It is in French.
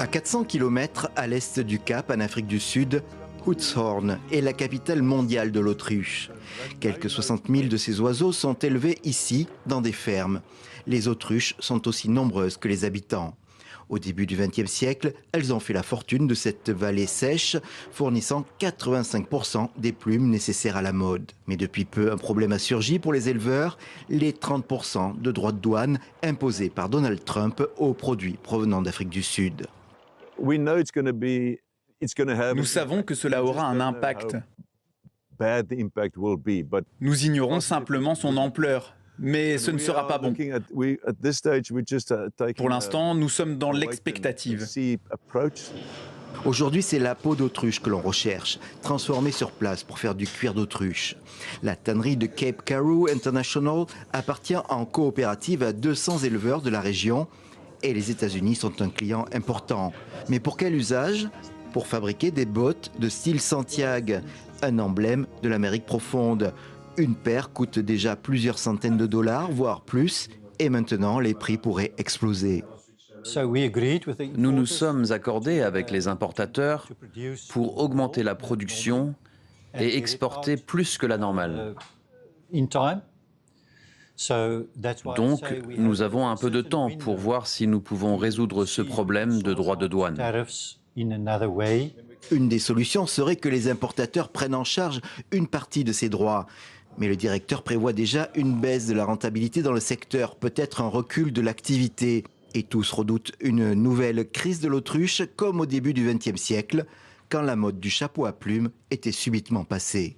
À 400 km à l'est du Cap, en Afrique du Sud, Oudtshoorn est la capitale mondiale de l'autruche. Quelques 60 000 de ces oiseaux sont élevés ici, dans des fermes. Les autruches sont aussi nombreuses que les habitants. Au début du XXe siècle, elles ont fait la fortune de cette vallée sèche, fournissant 85% des plumes nécessaires à la mode. Mais depuis peu, un problème a surgi pour les éleveurs, les 30% de droits de douane imposés par Donald Trump aux produits provenant d'Afrique du Sud. Nous savons que cela aura un impact. Nous ignorons simplement son ampleur. Mais ce ne sera pas bon. Pour l'instant, nous sommes dans l'expectative. Aujourd'hui, c'est la peau d'autruche que l'on recherche, transformée sur place pour faire du cuir d'autruche. La tannerie de Cape Karoo International appartient en coopérative à 200 éleveurs de la région et les États-Unis sont un client important. Mais pour quel usage ? Pour fabriquer des bottes de style Santiago, un emblème de l'Amérique profonde. Une paire coûte déjà plusieurs centaines de dollars, voire plus, et maintenant les prix pourraient exploser. Nous nous sommes accordés avec les importateurs pour augmenter la production et exporter plus que la normale. Donc, nous avons un peu de temps pour voir si nous pouvons résoudre ce problème de droits de douane. Une des solutions serait que les importateurs prennent en charge une partie de ces droits. Mais le directeur prévoit déjà une baisse de la rentabilité dans le secteur, peut-être un recul de l'activité. Et tous redoutent une nouvelle crise de l'autruche, comme au début du XXe siècle, quand la mode du chapeau à plumes était subitement passée.